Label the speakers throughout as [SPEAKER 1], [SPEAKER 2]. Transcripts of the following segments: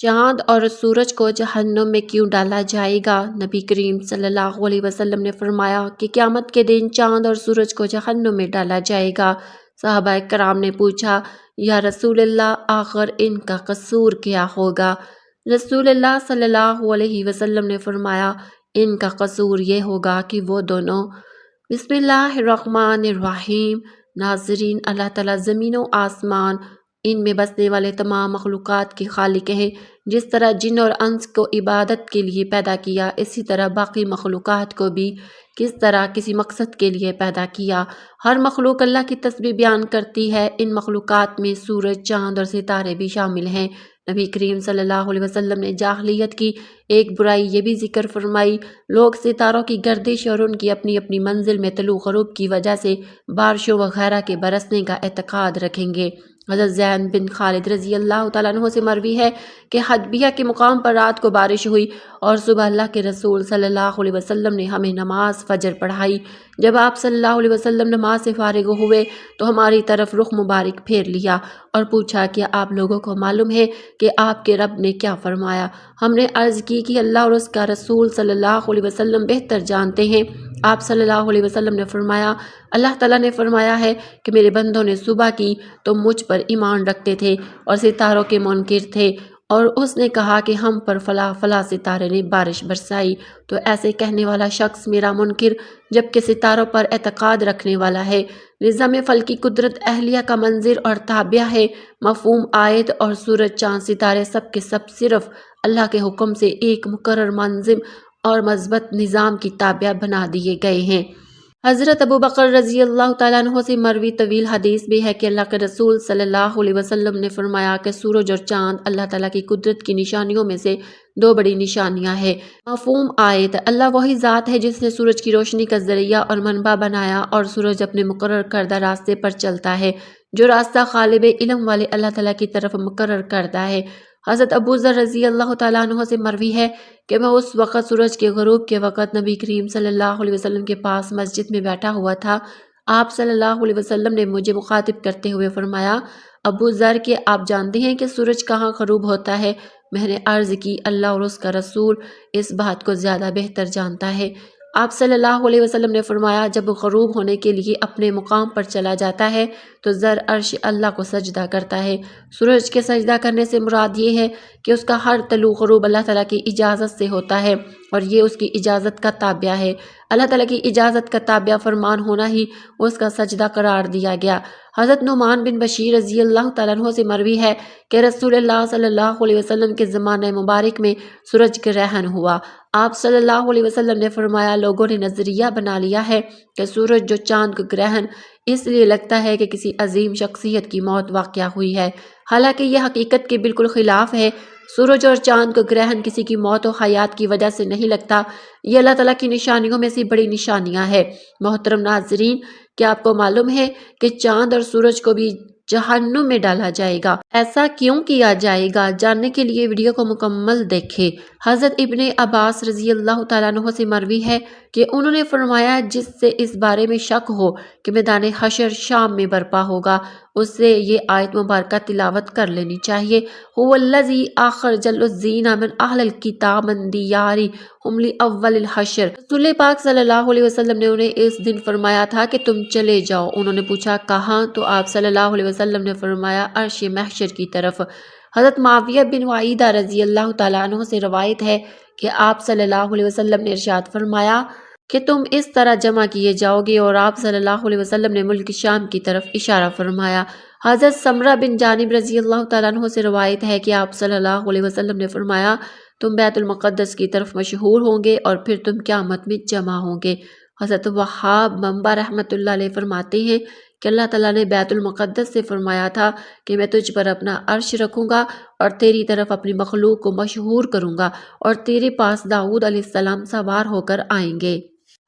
[SPEAKER 1] چاند اور سورج کو جہنم میں کیوں ڈالا جائے گا؟ نبی کریم صلی اللہ علیہ وسلم نے فرمایا کہ قیامت کے دن چاند اور سورج کو جہنم میں ڈالا جائے گا۔ صحابہ کرام نے پوچھا، یا رسول اللہ، آخر ان کا قصور کیا ہوگا؟ رسول اللہ صلی اللہ علیہ وسلم نے فرمایا، ان کا قصور یہ ہوگا کہ وہ دونوں بسم اللہ الرحمن الرحیم۔ ناظرین، اللہ تعالیٰ زمین و آسمان، ان میں بسنے والے تمام مخلوقات کے خالق ہیں۔ جس طرح جن اور انس کو عبادت کے لیے پیدا کیا، اسی طرح باقی مخلوقات کو بھی کس طرح کسی مقصد کے لیے پیدا کیا۔ ہر مخلوق اللہ کی تسبیح بیان کرتی ہے۔ ان مخلوقات میں سورج، چاند اور ستارے بھی شامل ہیں۔ نبی کریم صلی اللہ علیہ وسلم نے جاہلیت کی ایک برائی یہ بھی ذکر فرمائی، لوگ ستاروں کی گردش اور ان کی اپنی اپنی منزل میں طلوع غروب کی وجہ سے بارشوں وغیرہ کے برسنے کا اعتقاد رکھیں گے۔ حضرت زید بن خالد رضی اللہ تعالیٰ عنہ سے مروی ہے کہ حدیبیہ کے مقام پر رات کو بارش ہوئی اور صبح اللہ کے رسول صلی اللہ علیہ وسلم نے ہمیں نماز فجر پڑھائی۔ جب آپ صلی اللہ علیہ وسلم نماز سے فارغ ہوئے تو ہماری طرف رخ مبارک پھیر لیا اور پوچھا کہ آپ لوگوں کو معلوم ہے کہ آپ کے رب نے کیا فرمایا؟ ہم نے عرض کی کہ اللہ اور اس کا رسول صلی اللہ علیہ وسلم بہتر جانتے ہیں۔ آپ صلی اللہ علیہ وسلم نے فرمایا، اللہ تعالیٰ نے فرمایا ہے کہ میرے بندوں نے صبح کی تو مجھ پر ایمان رکھتے تھے اور ستاروں کے منکر تھے، اور اس نے کہا کہ ہم پر فلاں فلاں ستارے نے بارش برسائی، تو ایسے کہنے والا شخص میرا منکر جبکہ ستاروں پر اعتقاد رکھنے والا ہے۔ نظام فلکی قدرت اہلیہ کا منظر اور تابع ہے۔ مفہوم آیت اور سورج، چاند، ستارے سب کے سب صرف اللہ کے حکم سے ایک مقرر منظم اور مثبت نظام کی تابع بنا دیے گئے ہیں۔ حضرت ابو بکر رضی اللہ تعالیٰ عنہ سے مروی طویل حدیث بھی ہے کہ اللہ کے رسول صلی اللہ علیہ وسلم نے فرمایا کہ سورج اور چاند اللہ تعالیٰ کی قدرت کی نشانیوں میں سے دو بڑی نشانیاں ہیں۔ مفہوم آیت، اللہ وہی ذات ہے جس نے سورج کی روشنی کا ذریعہ اور منبع بنایا، اور سورج اپنے مقرر کردہ راستے پر چلتا ہے، جو راستہ غالب علم والے اللہ تعالیٰ کی طرف مقرر کردہ ہے۔ حضرت ابو ذر رضی اللہ تعالیٰ عنہ سے مروی ہے کہ میں اس وقت سورج کے غروب کے وقت نبی کریم صلی اللہ علیہ وسلم کے پاس مسجد میں بیٹھا ہوا تھا۔ آپ صلی اللہ علیہ وسلم نے مجھے مخاطب کرتے ہوئے فرمایا، ابو ذر، کہ آپ جانتے ہیں کہ سورج کہاں غروب ہوتا ہے؟ میں نے عرض کی، اللہ اور اس کا رسول اس بات کو زیادہ بہتر جانتا ہے۔ آپ صلی اللہ علیہ وسلم نے فرمایا، جب غروب ہونے کے لیے اپنے مقام پر چلا جاتا ہے تو ذر عرش اللہ کو سجدہ کرتا ہے۔ سورج کے سجدہ کرنے سے مراد یہ ہے کہ اس کا ہر طلوع غروب اللہ تعالیٰ کی اجازت سے ہوتا ہے، اور یہ اس کی اجازت کا تابع ہے۔ اللہ تعالیٰ کی اجازت کا تابع فرمان ہونا ہی اس کا سجدہ قرار دیا گیا۔ حضرت نعمان بن بشیر رضی اللہ تعالیٰ عنہ سے مروی ہے کہ رسول اللہ صلی اللہ علیہ وسلم کے زمانہ مبارک میں سورج گرہن ہوا۔ آپ صلی اللہ علیہ وسلم نے فرمایا، لوگوں نے نظریہ بنا لیا ہے کہ سورج جو چاند کو گرہن اس لیے لگتا ہے کہ کسی عظیم شخصیت کی موت واقع ہوئی ہے، حالانکہ یہ حقیقت کے بالکل خلاف ہے۔ سورج اور چاند کو گرہن کسی کی موت و حیات کی وجہ سے نہیں لگتا، یہ اللہ تعالیٰ کی نشانیوں میں سے بڑی نشانیاں ہیں۔ محترم ناظرین، کیا آپ کو معلوم ہے کہ چاند اور سورج کو بھی جہنم میں ڈالا جائے گا؟ ایسا کیوں کیا جائے گا؟ جاننے کے لیے ویڈیو کو مکمل دیکھیں۔ حضرت ابن عباس رضی اللہ تعالیٰ عنہ سے مروی ہے کہ انہوں نے فرمایا، جس سے اس بارے میں شک ہو کہ میدان حشر شام میں برپا ہوگا، اس سے یہ آیت مبارکہ تلاوت کر لینی چاہیے۔ هو الذی اخرج الذین من اہل الکتاب من دیارہم لاول الحشر۔ رسول پاک صلی اللہ علیہ وسلم نے انہیں اس دن فرمایا تھا کہ تم چلے جاؤ۔ انہوں نے پوچھا، کہاں؟ تو آپ صلی اللہ علیہ وسلم نے فرمایا، عرش محشر کی طرف۔ حضرت معاویہ بن وعیدہ رضی اللہ تعالیٰ عنہ سے روایت ہے کہ آپ صلی اللہ علیہ وسلم نے ارشاد فرمایا کہ تم اس طرح جمع کیے جاؤ گے، اور آپ صلی اللہ علیہ وسلم نے ملک شام کی طرف اشارہ فرمایا۔ حضرت سمرہ بن جانب رضی اللہ تعالیٰ عنہ سے روایت ہے کہ آپ صلی اللہ علیہ وسلم نے فرمایا، تم بیت المقدس کی طرف مشہور ہوں گے اور پھر تم قیامت میں جمع ہوں گے۔ حضرت وہاب منبع رحمۃ اللہ علیہ فرماتے ہیں کہ اللہ تعالیٰ نے بیت المقدس سے فرمایا تھا کہ میں تجھ پر اپنا عرش رکھوں گا اور تیری طرف اپنی مخلوق کو مشہور کروں گا، اور تیرے پاس داؤد علیہ السلام سوار ہو کر آئیں گے۔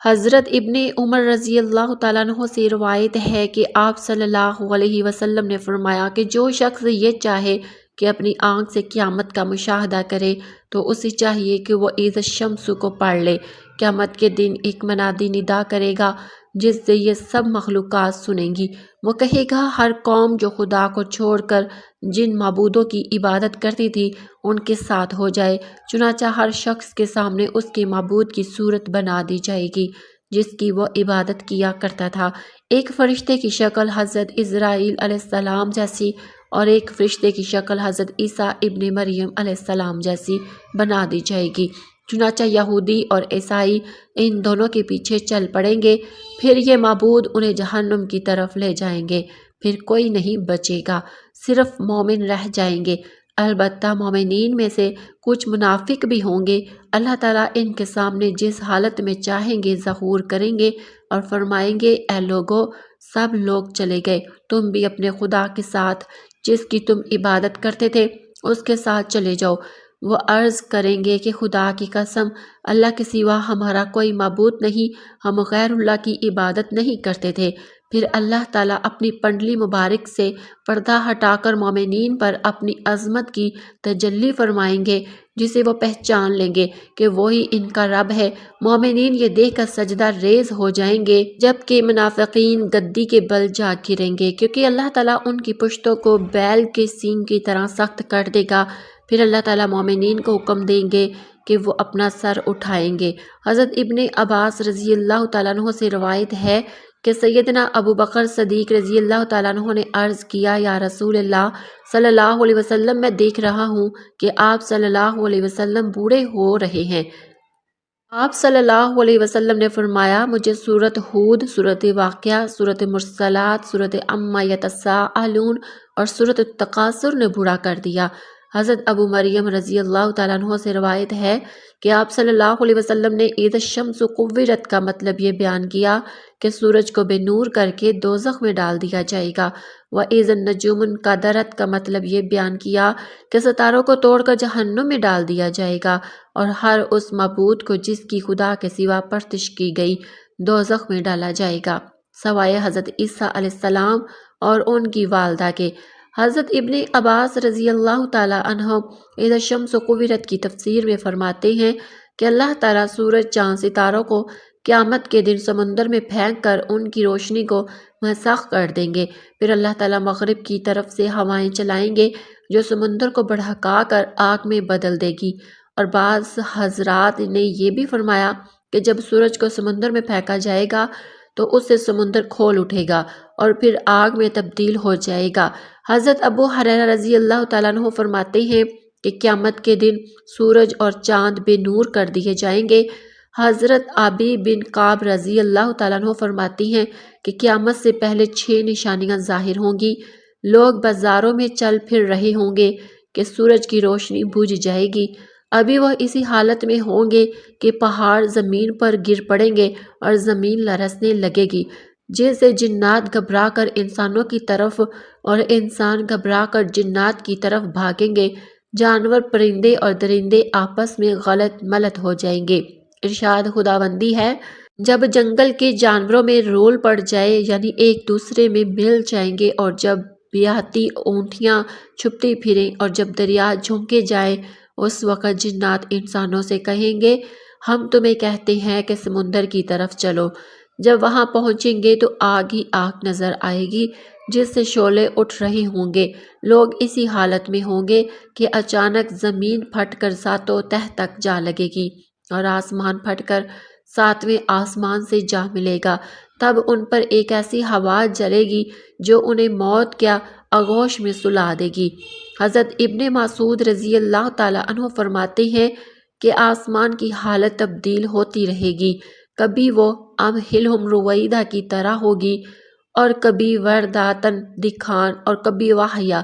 [SPEAKER 1] حضرت ابن عمر رضی اللہ تعالیٰ عنہ سے روایت ہے کہ آپ صلی اللہ علیہ وسلم نے فرمایا کہ جو شخص یہ چاہے کہ اپنی آنکھ سے قیامت کا مشاہدہ کرے تو اسے چاہیے کہ وہ اذا الشمس کو پڑھ لے۔ قیامت کے دن ایک منادی ندا کرے گا، جس سے یہ سب مخلوقات سنیں گی۔ وہ کہے گا ہر قوم جو خدا کو چھوڑ کر جن معبودوں کی عبادت کرتی تھی ان کے ساتھ ہو جائے، چنانچہ ہر شخص کے سامنے اس کے معبود کی صورت بنا دی جائے گی جس کی وہ عبادت کیا کرتا تھا۔ ایک فرشتے کی شکل حضرت اسرائیل علیہ السلام جیسی اور ایک فرشتے کی شکل حضرت عیسیٰ ابن مریم علیہ السلام جیسی بنا دی جائے گی۔ چنانچہ یہودی اور عیسائی ان دونوں کے پیچھے چل پڑیں گے، پھر یہ معبود انہیں جہنم کی طرف لے جائیں گے، پھر کوئی نہیں بچے گا، صرف مومن رہ جائیں گے۔ البتہ مومنین میں سے کچھ منافق بھی ہوں گے۔ اللہ تعالیٰ ان کے سامنے جس حالت میں چاہیں گے ظہور کریں گے اور فرمائیں گے اے لوگو، سب لوگ چلے گئے، تم بھی اپنے خدا کے ساتھ جس کی تم عبادت کرتے تھے اس کے ساتھ چلے جاؤ۔ وہ عرض کریں گے کہ خدا کی قسم، اللہ کے سوا ہمارا کوئی معبود نہیں، ہم غیر اللہ کی عبادت نہیں کرتے تھے۔ پھر اللہ تعالیٰ اپنی پنڈلی مبارک سے پردہ ہٹا کر مومنین پر اپنی عظمت کی تجلی فرمائیں گے جسے وہ پہچان لیں گے کہ وہی ان کا رب ہے۔ مومنین یہ دیکھ کر سجدہ ریز ہو جائیں گے جبکہ منافقین گدی کے بل جا گریں گے، کیونکہ اللہ تعالیٰ ان کی پشتوں کو بیل کے سینگ کی طرح سخت کر دے گا۔ پھر اللہ تعالیٰ مومنین کو حکم دیں گے کہ وہ اپنا سر اٹھائیں گے۔ حضرت ابن عباس رضی اللہ تعالیٰ عنہ سے روایت ہے کہ سیدنا ابو بکر صدیق رضی اللہ تعالیٰ عنہ نے عرض کیا یا رسول اللہ صلی اللہ علیہ وسلم، میں دیکھ رہا ہوں کہ آپ صلی اللہ علیہ وسلم بوڑھے ہو رہے ہیں۔ آپ صلی اللہ علیہ وسلم نے فرمایا مجھے سورۃ ہود، سورۃ واقعہ، سورۃ مرسلات، سورۃ عما یتساءلون اور سورۃ التکاثر نے بوڑھا کر دیا۔ حضرت ابو مریم رضی اللہ تعالیٰ عنہ سے روایت ہے کہ آپ صلی اللہ علیہ وسلم نے اذا الشمس کورت کا مطلب یہ بیان کیا کہ سورج کو بے نور کر کے دوزخ میں ڈال دیا جائے گا۔ وَإِذَا النُّجُومُ انْكَدَرَتْ کا مطلب یہ بیان کیا کہ ستاروں کو توڑ کر جہنم میں ڈال دیا جائے گا، اور ہر اس معبود کو جس کی خدا کے سوا پرستش کی گئی دوزخ میں ڈالا جائے گا، سوائے حضرت عیسیٰ علیہ السلام اور ان کی والدہ کے۔ حضرت ابن عباس رضی اللہ تعالیٰ عنہ اذا الشمس کورت کی تفسیر میں فرماتے ہیں کہ اللہ تعالیٰ سورج، چاند، ستاروں کو قیامت کے دن سمندر میں پھینک کر ان کی روشنی کو مسخ کر دیں گے۔ پھر اللہ تعالیٰ مغرب کی طرف سے ہوائیں چلائیں گے جو سمندر کو بھڑکا کر آگ میں بدل دے گی۔ اور بعض حضرات نے یہ بھی فرمایا کہ جب سورج کو سمندر میں پھینکا جائے گا تو اس سے سمندر کھول اٹھے گا اور پھر آگ میں تبدیل ہو جائے گا۔ حضرت ابو ہریرہ رضی اللہ تعالیٰ عنہ فرماتے ہیں کہ قیامت کے دن سورج اور چاند بے نور کر دیے جائیں گے۔ حضرت ابی بن کعب رضی اللہ تعالیٰ عنہ فرماتی ہیں کہ قیامت سے پہلے 6 نشانیاں ظاہر ہوں گی۔ لوگ بازاروں میں چل پھر رہے ہوں گے کہ سورج کی روشنی بجھ جائے گی، ابھی وہ اسی حالت میں ہوں گے کہ پہاڑ زمین پر گر پڑیں گے اور زمین لرزنے لگے گی، جیسے جنات گھبرا کر انسانوں کی طرف اور انسان گھبرا کر جنات کی طرف بھاگیں گے، جانور، پرندے اور درندے آپس میں غلط ملت ہو جائیں گے۔ ارشاد خداوندی ہے جب جنگل کے جانوروں میں رول پڑ جائے، یعنی ایک دوسرے میں مل جائیں گے، اور جب بیاتی اونٹیاں چھپتی پھریں اور جب دریا جھونکے جائے، اس وقت جنات انسانوں سے کہیں گے ہم تمہیں کہتے ہیں کہ سمندر کی طرف چلو۔ جب وہاں پہنچیں گے تو آگ ہی آگ نظر آئے گی جس سے شعلے اٹھ رہے ہوں گے۔ لوگ اسی حالت میں ہوں گے کہ اچانک زمین پھٹ کر ساتوں تہہ تک جا لگے گی اور آسمان پھٹ کر 7ویں آسمان سے جا ملے گا۔ تب ان پر ایک ایسی ہوا چلے گی جو انہیں موت کیا آغوش میں سلا دے گی۔ حضرت ابن مسعود رضی اللہ تعالیٰ عنہ فرماتے ہیں کہ آسمان کی حالت تبدیل ہوتی رہے گی، کبھی وہ امہلہم رویدہ کی طرح ہوگی اور کبھی ورداتن دکھان اور کبھی واہیا۔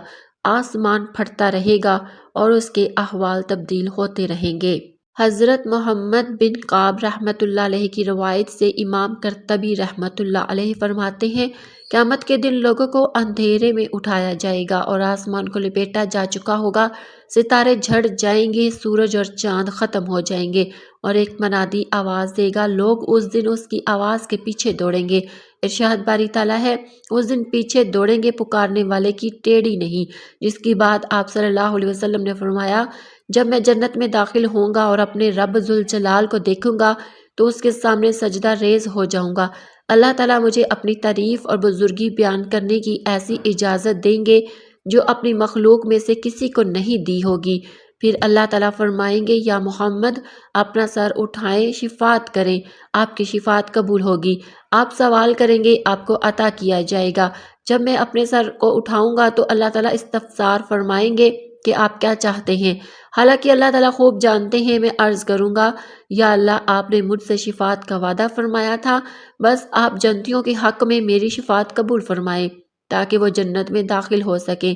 [SPEAKER 1] آسمان پھٹتا رہے گا اور اس کے احوال تبدیل ہوتے رہیں گے۔ حضرت محمد بن کعب رحمۃ اللہ علیہ کی روایت سے امام قرطبی رحمۃ اللہ علیہ فرماتے ہیں قیامت کے دن لوگوں کو اندھیرے میں اٹھایا جائے گا اور آسمان کو لپیٹا جا چکا ہوگا، ستارے جھڑ جائیں گے، سورج اور چاند ختم ہو جائیں گے، اور ایک منادی آواز دے گا، لوگ اس دن اس کی آواز کے پیچھے دوڑیں گے۔ ارشاد باری تعالیٰ ہے اس دن پیچھے دوڑیں گے پکارنے والے کی ٹیڑھی نہیں، جس کی بات آپ صلی اللہ علیہ وسلم نے فرمایا جب میں جنت میں داخل ہوں گا اور اپنے رب ذوالجلال کو دیکھوں گا تو اس کے سامنے سجدہ ریز ہو جاؤں گا، اللہ تعالیٰ مجھے اپنی تعریف اور بزرگی بیان کرنے کی ایسی اجازت دیں گے جو اپنی مخلوق میں سے کسی کو نہیں دی ہوگی۔ پھر اللہ تعالیٰ فرمائیں گے یا محمد اپنا سر اٹھائیں، شفاعت کریں، آپ کی شفاعت قبول ہوگی۔ آپ سوال کریں گے، آپ کو عطا کیا جائے گا۔ جب میں اپنے سر کو اٹھاؤں گا تو اللہ تعالیٰ استفسار فرمائیں گے کہ آپ کیا چاہتے ہیں؟ حالانکہ اللہ تعالیٰ خوب جانتے ہیں، میں عرض کروں گا یا اللہ آپ نے مجھ سے شفاعت کا وعدہ فرمایا تھا، بس آپ جنتیوں کے حق میں میری شفاعت قبول فرمائیں تاکہ وہ جنت میں داخل ہو سکیں۔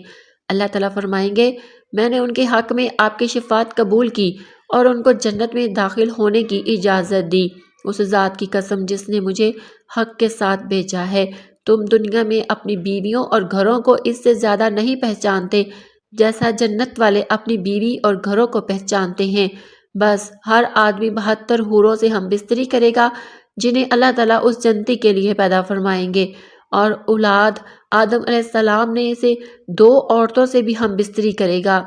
[SPEAKER 1] اللہ تعالیٰ فرمائیں گے میں نے ان کے حق میں آپ کی شفاعت قبول کی اور ان کو جنت میں داخل ہونے کی اجازت دی۔ اس ذات کی قسم جس نے مجھے حق کے ساتھ بھیجا ہے، تم دنیا میں اپنی بیویوں اور گھروں کو اس سے زیادہ نہیں پہچانتے جیسا جنت والے اپنی بیوی اور گھروں کو پہچانتے ہیں۔ بس ہر آدمی 72 حوروں سے ہم بستری کرے گا جنہیں اللہ تعالیٰ اس جنتی کے لیے پیدا فرمائیں گے، اور اولاد آدم علیہ السلام نے سے 2 عورتوں سے بھی ہم بستری کرے گا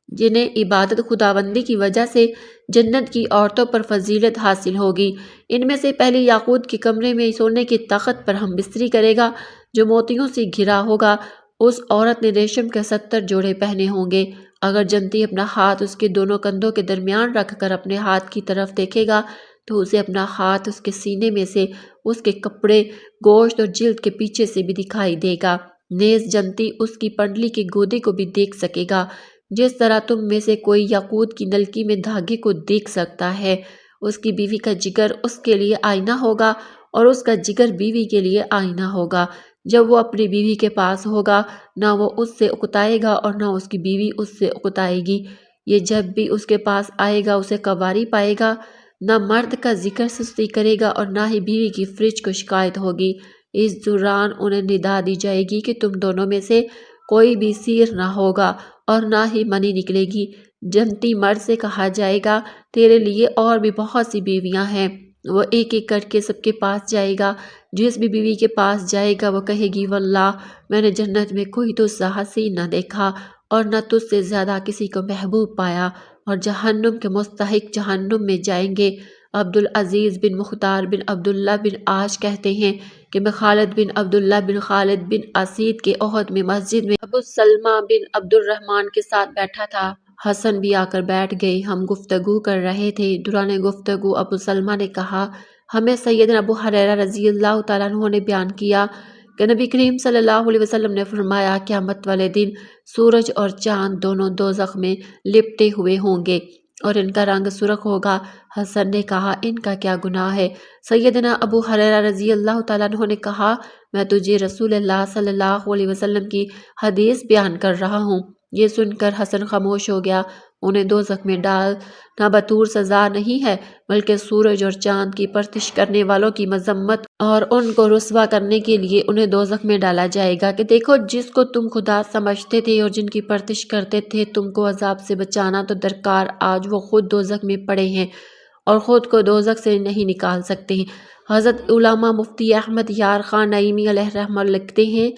[SPEAKER 1] جنہیں عبادت خداوندی کی وجہ سے جنت کی عورتوں پر فضیلت حاصل ہوگی۔ ان میں سے پہلی یاقوت کے کمرے میں سونے کی تخت پر ہم بستری کرے گا جو موتیوں سے گھرا ہوگا۔ اس عورت نے ریشم کے 70 جوڑے پہنے ہوں گے۔ اگر جنتی اپنا ہاتھ اس کے دونوں کندھوں کے درمیان رکھ کر اپنے ہاتھ کی طرف دیکھے گا تو اسے اپنا ہاتھ اس کے سینے میں سے، اس کے کپڑے، گوشت اور جلد کے پیچھے سے بھی دکھائی دے گا۔ نیز جنتی اس کی پنڈلی کی گودی کو بھی دیکھ سکے گا، جس طرح تم میں سے کوئی یاقوت کی نلکی میں دھاگے کو دیکھ سکتا ہے۔ اس کی بیوی کا جگر اس کے لیے آئینہ ہوگا اور اس کا جگر بیوی کے لیے آئینہ ہوگا۔ جب وہ اپنی بیوی کے پاس ہوگا نہ وہ اس سے اکتائے گا اور نہ اس کی بیوی اس سے اکتائے گی۔ یہ جب بھی اس کے پاس آئے گا اسے کواری پائے گا، نہ مرد کا ذکر سستی کرے گا اور نہ ہی بیوی کی فرج کو شکایت ہوگی۔ اس دوران انہیں ندا دی جائے گی کہ تم دونوں میں سے کوئی بھی سیر نہ ہوگا اور نہ ہی منی نکلے گی۔ جنتی مرد سے کہا جائے گا تیرے لیے اور بھی بہت سی بیویاں ہیں۔ وہ ایک ایک کر کے سب کے پاس جائے گا۔ جس بھی بیوی کے پاس جائے گا وہ کہے گی واللہ میں نے جنت میں کوئی تجھ سا حسین نہ دیکھا اور نہ تجھ سے زیادہ کسی کو محبوب پایا، اور جہنم کے مستحق جہنم میں جائیں گے۔ عبدالعزیز بن مختار بن عبداللہ بن عاش کہتے ہیں کہ میں خالد بن عبداللہ بن خالد بن اسید کے احد میں مسجد میں ابو سلمہ بن عبد الرحمن کے ساتھ بیٹھا تھا۔ حسن بھی آ کر بیٹھ گئے۔ ہم گفتگو کر رہے تھے۔ دوران گفتگو ابو سلمہ نے کہا ہمیں سیدنا ابو ہریرہ رضی اللہ تعالیٰ عنہ نے بیان کیا کہ نبی کریم صلی اللہ علیہ وسلم نے فرمایا قیامت والے دن سورج اور چاند دونوں دوزخ میں لپٹے ہوئے ہوں گے اور ان کا رنگ سرخ ہوگا۔ حسن نے کہا ان کا کیا گناہ ہے؟ سیدنا ابو ہریرہ رضی اللہ تعالیٰ عنہ نے کہا میں تجھے رسول اللہ صلی اللہ علیہ وسلم کی حدیث بیان کر رہا ہوں۔ یہ سن کر حسن خاموش ہو گیا۔ انہیں دوزخ میں ڈالنا بطور سزا نہیں ہے بلکہ سورج اور چاند کی پرستش کرنے والوں کی مذمت اور ان کو رسوا کرنے کے لیے انہیں دوزخ میں ڈالا جائے گا کہ دیکھو جس کو تم خدا سمجھتے تھے اور جن کی پرستش کرتے تھے تم کو عذاب سے بچانا تو درکار، آج وہ خود دوزخ میں پڑے ہیں اور خود کو دوزخ سے نہیں نکال سکتے ہیں۔ حضرت علامہ مفتی احمد یار خان نعیمی علیہ رحمہ لکھتے ہیں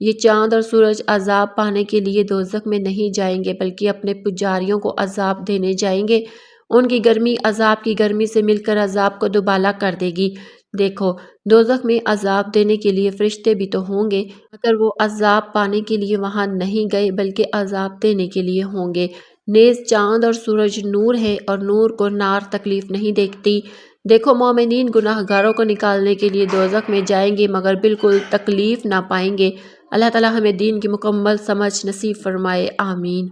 [SPEAKER 1] یہ چاند اور سورج عذاب پانے کے لیے دوزخ میں نہیں جائیں گے بلکہ اپنے پجاریوں کو عذاب دینے جائیں گے۔ ان کی گرمی عذاب کی گرمی سے مل کر عذاب کو دوبالا کر دے گی۔ دیکھو دوزخ میں عذاب دینے کے لیے فرشتے بھی تو ہوں گے مگر وہ عذاب پانے کے لیے وہاں نہیں گئے بلکہ عذاب دینے کے لیے ہوں گے۔ نیز چاند اور سورج نور ہے اور نور کو نار تکلیف نہیں دیکھتی۔ دیکھو مومنین گناہ گاروں کو نکالنے کے لیے دوزخ میں جائیں گے مگر بالکل تکلیف نہ پائیں گے۔ اللہ تعالی ہمیں دین کی مکمل سمجھ نصیب فرمائے، آمین۔